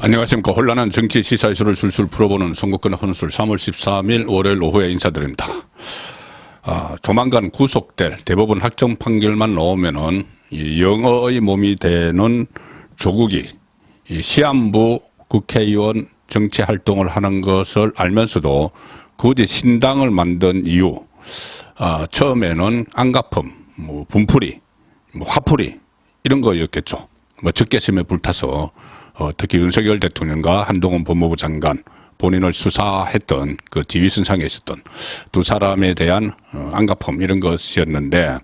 안녕하십니까. 혼란한 정치 시사 이슈를 술술 풀어보는 송국근 혼술 3월 13일 월요일 오후에 인사드립니다. 조만간 구속될 대법원 확정 판결만 나오면은 이 영어의 몸이 되는 조국이 이 시한부 국회의원 정치 활동을 하는 것을 알면서도 굳이 신당을 만든 이유, 처음에는 안가품, 분풀이, 화풀이 이런 거였겠죠. 적개심에 불타서 특히 윤석열 대통령과 한동훈 법무부 장관 본인을 수사했던 그 지휘선상에 있었던 두 사람에 대한 안가품 이런 것이었는데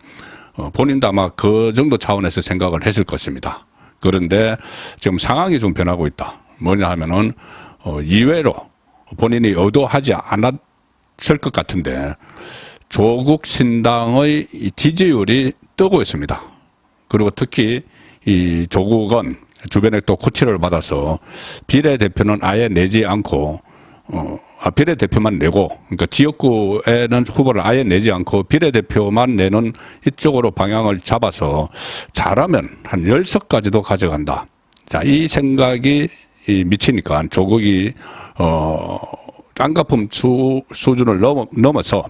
본인도 아마 그 정도 차원에서 생각을 했을 것입니다. 그런데 지금 상황이 좀 변하고 있다. 뭐냐 하면은 이외로 본인이 의도하지 않았을 것 같은데 조국 신당의 지지율이 뜨고 있습니다. 그리고 특히 이 조국은 주변에 또 코치를 받아서 비례대표는 아예 내지 않고 비례대표만 내고, 그러니까 지역구에는 후보를 아예 내지 않고 비례대표만 내는 이쪽으로 방향을 잡아서 잘하면 한 10석까지도 가져간다. 자, 이 생각이 미치니까 조국이 안가품 수준을 넘어서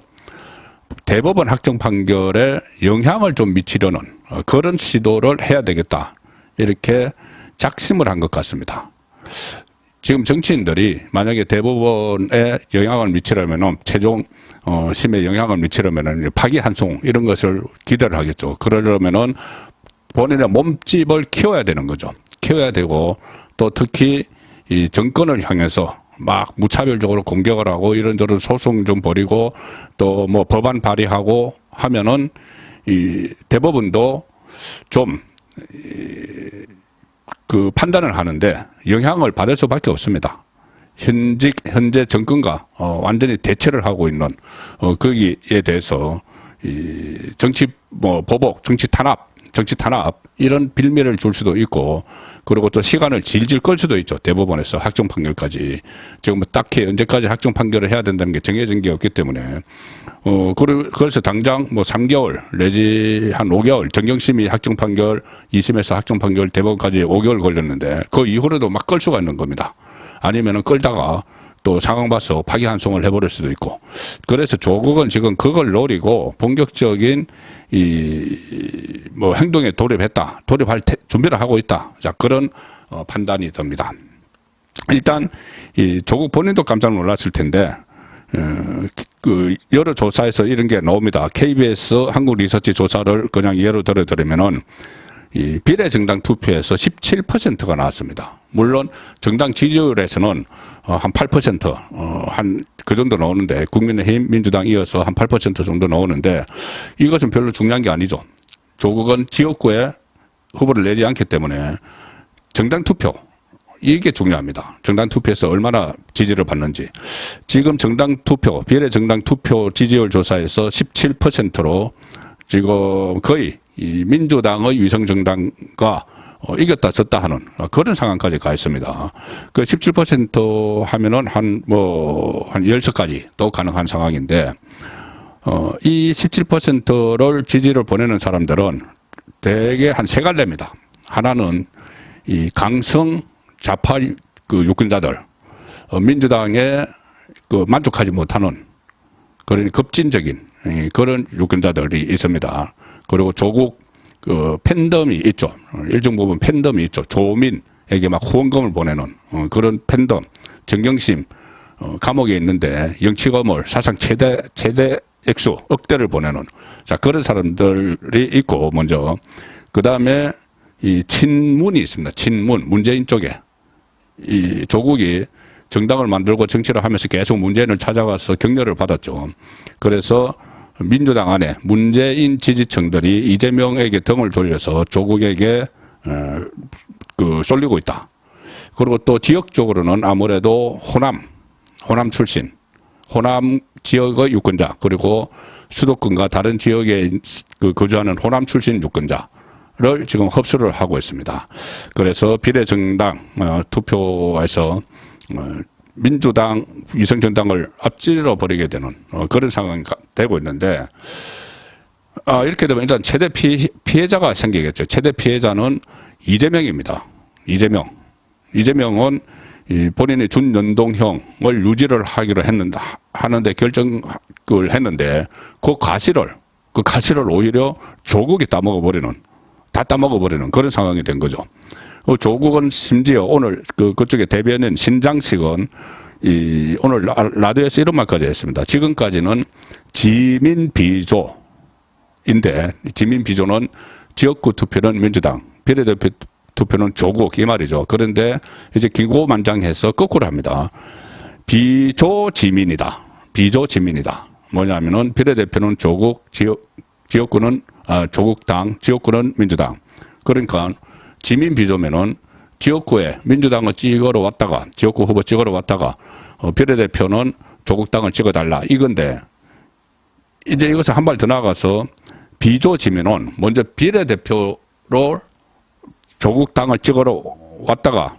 대법원 확정 판결에 영향을 좀 미치려는 그런 시도를 해야 되겠다. 이렇게 작심을 한 것 같습니다. 지금 정치인들이 만약에 대법원에 영향을 미치려면 최종 심에 영향을 미치려면 파기환송 이런 것을 기대를 하겠죠. 그러려면은 본인의 몸집을 키워야 되는 거죠. 키워야 되고 또 특히 이 정권을 향해서 막 무차별적으로 공격을 하고 이런저런 소송 좀 벌이고 또 뭐 법안 발의하고 하면은 이 대법원도 좀 그 판단을 하는데 영향을 받을 수밖에 없습니다. 현재 정권과 완전히 대체를 하고 있는 거기에 대해서 이 정치 보복, 정치 탄압 이런 빌미를 줄 수도 있고 그리고 또 시간을 질질 끌 수도 있죠. 대법원에서 확정 판결까지 지금 딱히 언제까지 확정 판결을 해야 된다는 게 정해진 게 없기 때문에 그래서 당장 3개월 내지 한 5개월 정경심이 확정 판결 2심에서 확정 판결 대법원까지 5개월 걸렸는데 그 이후로도 막 끌 수가 있는 겁니다. 아니면은 끌다가 또 상황 봐서 파기환송을 해버릴 수도 있고 그래서 조국은 지금 그걸 노리고 본격적인 행동에 돌입할 준비를 하고 있다. 자, 그런 판단이 듭니다. 일단 이 조국 본인도 깜짝 놀랐을 텐데 그 여러 조사에서 이런 게 나옵니다. KBS 한국 리서치 조사를 그냥 예로 들어드리면은 이 비례정당 투표에서 17%가 나왔습니다. 물론 정당 지지율에서는 한 8%, 한 그 정도 나오는데 국민의힘, 민주당 이어서 한 8% 정도 나오는데 이것은 별로 중요한 게 아니죠. 조국은 지역구에 후보를 내지 않기 때문에 정당 투표 이게 중요합니다. 정당 투표에서 얼마나 지지를 받는지. 지금 정당 투표, 비례정당 투표 지지율 조사에서 17%로 지금 거의 이 민주당의 위성정당과 이겼다 졌다 하는 그런 상황까지 가 있습니다. 그 17% 하면은 한 10석까지 또 가능한 상황인데, 이 17%를 지지를 보내는 사람들은 대개 한 세 갈래입니다. 하나는 이 강성 좌파 그 유권자들, 민주당에 그 만족하지 못하는 그런 급진적인 그런 유권자들이 있습니다. 그리고 조국 그 팬덤이 있죠. 일정 부분 팬덤이 있죠. 조민에게 막 후원금을 보내는 그런 팬덤. 정경심 감옥에 있는데 영치검을 사상 최대 액수 억대를 보내는 자 그런 사람들이 있고 먼저 그 다음에 이 친문이 있습니다. 친문 문재인 쪽에 이 조국이 정당을 만들고 정치를 하면서 계속 문재인을 찾아가서 격려를 받았죠. 그래서 민주당 안에 문재인 지지층들이 이재명에게 등을 돌려서 조국에게 쏠리고 있다. 그리고 또 지역적으로는 아무래도 호남 출신, 호남 지역의 유권자 그리고 수도권과 다른 지역에 거주하는 호남 출신 유권자를 지금 흡수를 하고 있습니다. 그래서 비례정당 투표에서 민주당 위성정당을 앞질러 버리게 되는 그런 상황이 되고 있는데 이렇게 되면 일단 최대 피해자가 생기겠죠. 최대 피해자는 이재명입니다. 이재명은 이 본인이 준연동형을 유지를 하기로 하는데 결정을 했는데 그 가시를 오히려 조국이 다 따먹어버리는 그런 상황이 된 거죠. 조국은 심지어 오늘 그쪽에 대변인 신장식은 오늘 라디오에서 이런 말까지 했습니다. 지금까지는 지민비조인데 지민비조는 지역구 투표는 민주당, 비례대표 투표는 조국 이 말이죠. 그런데 이제 기고만장해서 거꾸로 합니다. 비조지민이다. 뭐냐면은 비례대표는 조국, 지역구는 조국당, 지역구는 민주당. 그러니까 지민비조면은 지역구에 민주당을 찍으러 왔다가 지역구 후보 찍으러 왔다가 비례대표는 조국당을 찍어달라 이건데 이제 이것을 한 발 더 나가서 비조지민은 먼저 비례대표로 조국당을 찍으러 왔다가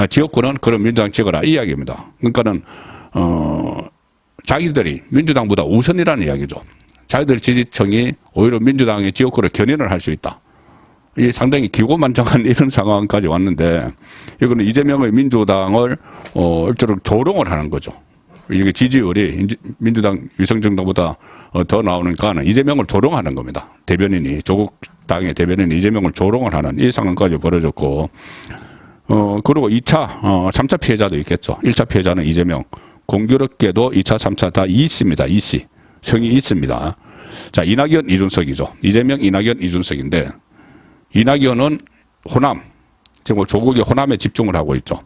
지역구는 그럼 민주당 찍어라 이 이야기입니다. 그러니까는 자기들이 민주당보다 우선이라는 이야기죠. 자기들 지지층이 오히려 민주당의 지역구를 견인을 할 수 있다. 이 상당히 기고만장한 이런 상황까지 왔는데 이거는 이재명의 민주당을 일종의 조롱을 하는 거죠. 이게 지지율이 민주당 위성정당보다 더 나오니까 이재명을 조롱하는 겁니다. 대변인이 조국당의 대변인이 이재명을 조롱을 하는 이 상황까지 벌어졌고 그리고 2차, 3차 피해자도 있겠죠. 1차 피해자는 이재명. 공교롭게도 2차, 3차 다 이씨입니다. 이씨. 성이 있습니다. 자, 이낙연, 이준석이죠. 이재명, 이낙연, 이준석인데 이낙연은 호남, 지금 조국이 호남에 집중을 하고 있죠.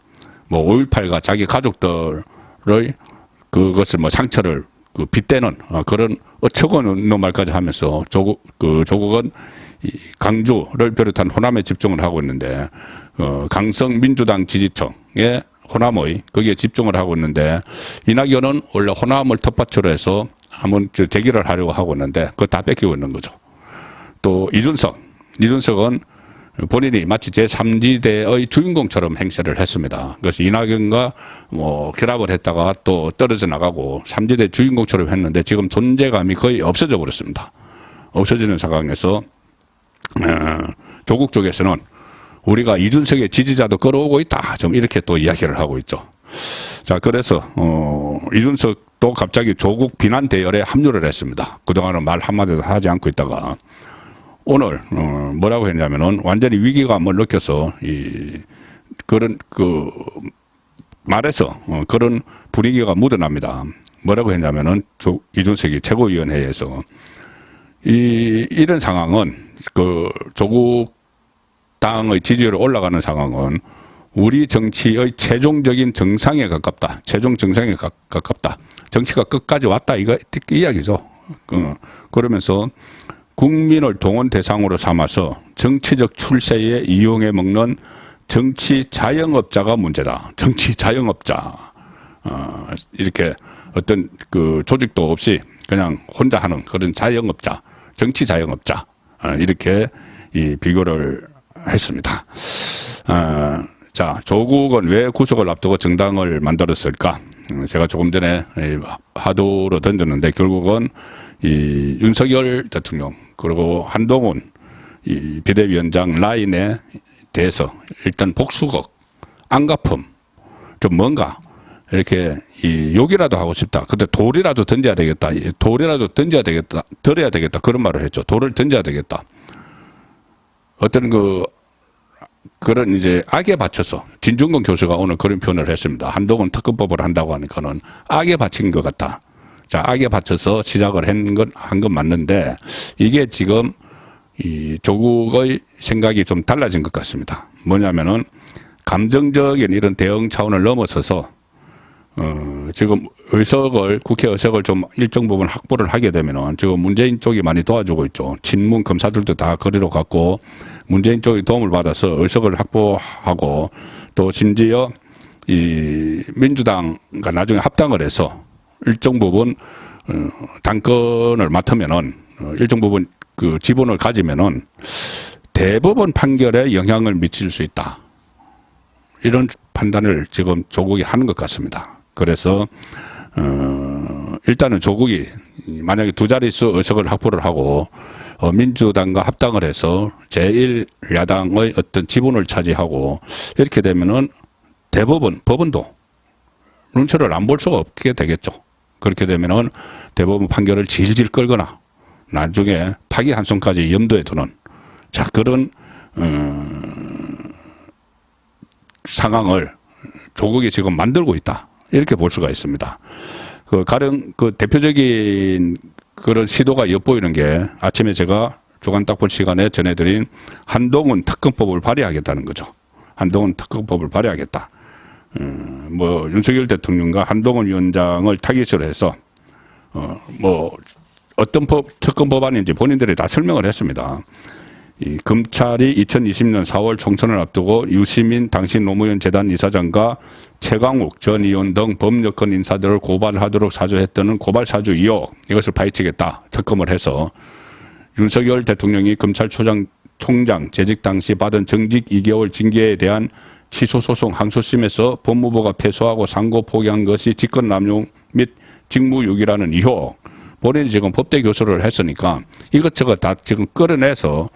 뭐 5.18과 자기 가족들의 그것을 뭐 상처를 빗대는 그런 어처구니없는 말까지 하면서 조국은 강주를 비롯한 호남에 집중을 하고 있는데 강성 민주당 지지층의 호남의 거기에 집중을 하고 있는데 이낙연은 원래 호남을 텃밭으로 해서 한번 재기를 하려고 하고 있는데 그거 다 뺏기고 있는 거죠. 또 이준석은 본인이 마치 제3지대의 주인공처럼 행세를 했습니다. 그래서 이낙연과 뭐 결합을 했다가 또 떨어져 나가고 3지대 주인공처럼 했는데 지금 존재감이 거의 없어져 버렸습니다. 없어지는 상황에서 조국 쪽에서는 우리가 이준석의 지지자도 끌어오고 있다. 좀 이렇게 또 이야기를 하고 있죠. 자, 그래서 이준석도 갑자기 조국 비난 대열에 합류를 했습니다. 그동안은 말 한마디도 하지 않고 있다가 오늘 뭐라고 했냐면은 완전히 위기감을 느껴서 그런 말에서 그런 분위기가 묻어납니다. 뭐라고 했냐면은 이준석이 최고위원회에서 이런 상황은 조국 당의 지지율이 올라가는 상황은 우리 정치의 최종적인 정상에 가깝다. 최종 정상에 가깝다. 정치가 끝까지 왔다. 이 이야기죠. 그러면서 국민을 동원 대상으로 삼아서 정치적 출세에 이용해 먹는 정치 자영업자가 문제다. 정치 자영업자. 이렇게 어떤 조직도 없이 그냥 혼자 하는 그런 자영업자. 정치 자영업자. 이렇게 비교를 했습니다. 자, 조국은 왜 구속을 앞두고 정당을 만들었을까? 제가 조금 전에 하도로 던졌는데 결국은 윤석열 대통령 그리고 한동훈 비대위원장 라인에 대해서 일단 복수극, 안갚음, 좀 뭔가 이렇게 욕이라도 하고 싶다. 근데 돌이라도 던져야 되겠다. 돌이라도 던져야 되겠다. 덜어야 되겠다. 그런 말을 했죠. 돌을 던져야 되겠다. 어떤 그런 이제 악에 바쳐서 진중권 교수가 오늘 그런 표현을 했습니다. 한동훈 특검법을 한다고 하니까는 악에 바친 것 같다. 자, 악에 바쳐서 시작을 한 건 맞는데 이게 지금 조국의 생각이 좀 달라진 것 같습니다. 뭐냐면은 감정적인 이런 대응 차원을 넘어서서 지금 국회 의석을 좀 일정 부분 확보를 하게 되면은 지금 문재인 쪽이 많이 도와주고 있죠. 친문 검사들도 다 거리로 갔고 문재인 쪽이 도움을 받아서 의석을 확보하고 또 심지어 민주당과 나중에 합당을 해서 일정 부분 당권을 맡으면은 일정 부분 지분을 가지면은 대법원 판결에 영향을 미칠 수 있다. 이런 판단을 지금 조국이 하는 것 같습니다. 그래서 일단은 조국이 만약에 두 자릿수 의석을 확보를 하고 민주당과 합당을 해서 제1야당의 어떤 지분을 차지하고 이렇게 되면은 법원도 눈치를 안 볼 수가 없게 되겠죠. 그렇게 되면은 대법원 판결을 질질 끌거나 나중에 파기 환송까지 염두에 두는 자 그런 상황을 조국이 지금 만들고 있다 이렇게 볼 수가 있습니다. 그 대표적인 그런 시도가 엿보이는 게 아침에 제가 주간 딱볼 시간에 전해드린 한동훈 특검법을 발의하겠다는 거죠. 한동훈 특검법을 발의하겠다. 뭐 윤석열 대통령과 한동훈 위원장을 타깃으로 해서 뭐 어떤 특검 법안인지 본인들이 다 설명을 했습니다. 이 검찰이 2020년 4월 총선을 앞두고 유시민 당시 노무현 재단 이사장과 최강욱 전 의원 등 법여권 인사들을 고발하도록 사주했다는 고발 사주 의혹 이것을 파헤치겠다 특검을 해서 윤석열 대통령이 검찰총장 재직 당시 받은 정직 2개월 징계에 대한 취소소송 항소심에서 법무부가 패소하고 상고 포기한 것이 직권남용 및 직무유기라는 의혹. 본인이 지금 법대 교수를 했으니까 이것저것 다 지금 끌어내서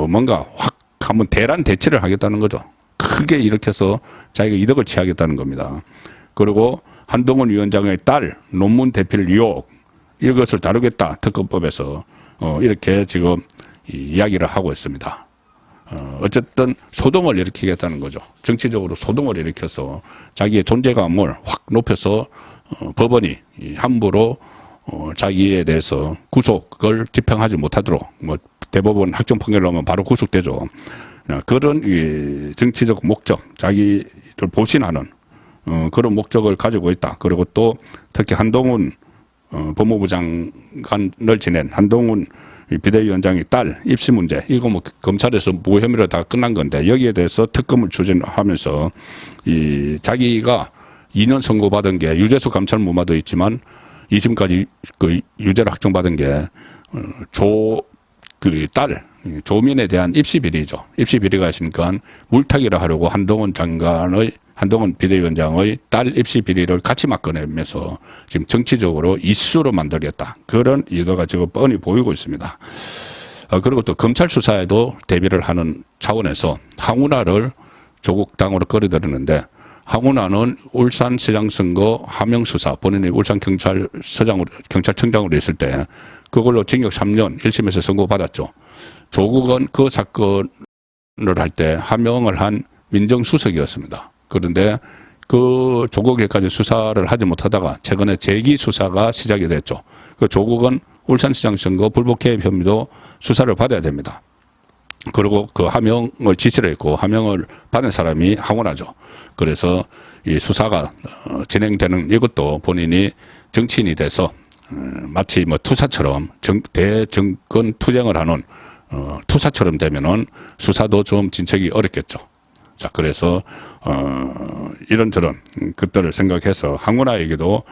뭔가 확 한번 대란 대치를 하겠다는 거죠. 크게 일으켜서 자기가 이득을 취하겠다는 겁니다. 그리고 한동훈 위원장의 딸 논문 대필 의혹 이것을 다루겠다 특검법에서 이렇게 지금 이야기를 하고 있습니다. 어쨌든 소동을 일으키겠다는 거죠. 정치적으로 소동을 일으켜서 자기의 존재감을 확 높여서 법원이 함부로 자기에 대해서 구속을 집행하지 못하도록 뭐 대법원 확정 판결 나오면 바로 구속되죠. 그런 정치적 목적, 자기를 보신하는 그런 목적을 가지고 있다. 그리고 또 특히 한동훈 법무부 장관을 지낸 한동훈 비대위원장의 딸 입시 문제 이거 뭐 검찰에서 무혐의로 혐의로 다 끝난 건데 여기에 대해서 특검을 추진하면서 자기가 2년 선고받은 게 유재수 감찰 무마도 있지만 2심까지 그 유죄를 확정받은 게 그 딸 조민에 대한 입시 비리죠. 입시 비리가 있으니까 물타기를 하려고 한동훈 비대위원장의 딸 입시 비리를 같이 막아내면서 지금 정치적으로 이슈로 만들겠다. 그런 의도가 지금 뻔히 보이고 있습니다. 그리고 또 검찰 수사에도 대비를 하는 차원에서 황운하를 조국 당으로 끌어들였는데 황운하는 울산시장 선거 하명 수사 본인이 울산 경찰청장으로 있을 때 그걸로 징역 3년 1심에서 선고받았죠. 조국은 그 사건을 할 때 하명을 한 민정수석이었습니다. 그런데 그 조국에까지 수사를 하지 못하다가 최근에 재기 수사가 시작이 됐죠. 그 조국은 울산시장 선거 불법 개입 혐의도 수사를 받아야 됩니다. 그리고 그 하명을 지시를 했고 하명을 받은 사람이 황운하죠. 그래서 이 수사가 진행되는 이것도 본인이 정치인이 돼서 마치 뭐 투사처럼 대정권 투쟁을 하는 투사처럼 되면은 수사도 좀 진척이 어렵겠죠. 자, 그래서 이런저런 것들을 생각해서 황운하에게도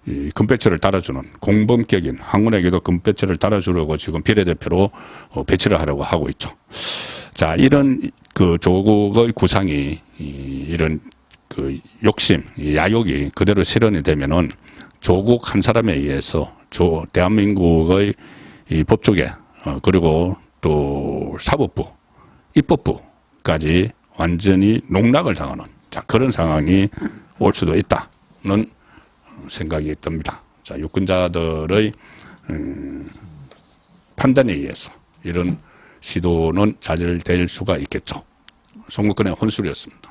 이 금배지를 달아주는 공범격인 황운에게도 금배지를 달아주려고 지금 비례대표로 배치를 하려고 하고 있죠. 자, 이런 그 조국의 구상이 이런 그 욕심, 야욕이 그대로 실현이 되면은 조국 한 사람에 의해서 대한민국의 이 법조계 그리고 또 사법부, 입법부까지 완전히 농락을 당하는 자 그런 상황이 올 수도 있다는 생각이 듭니다. 자, 유권자들의 판단에 의해서 이런 시도는 자제될 수가 있겠죠. 송국근의 혼술이었습니다.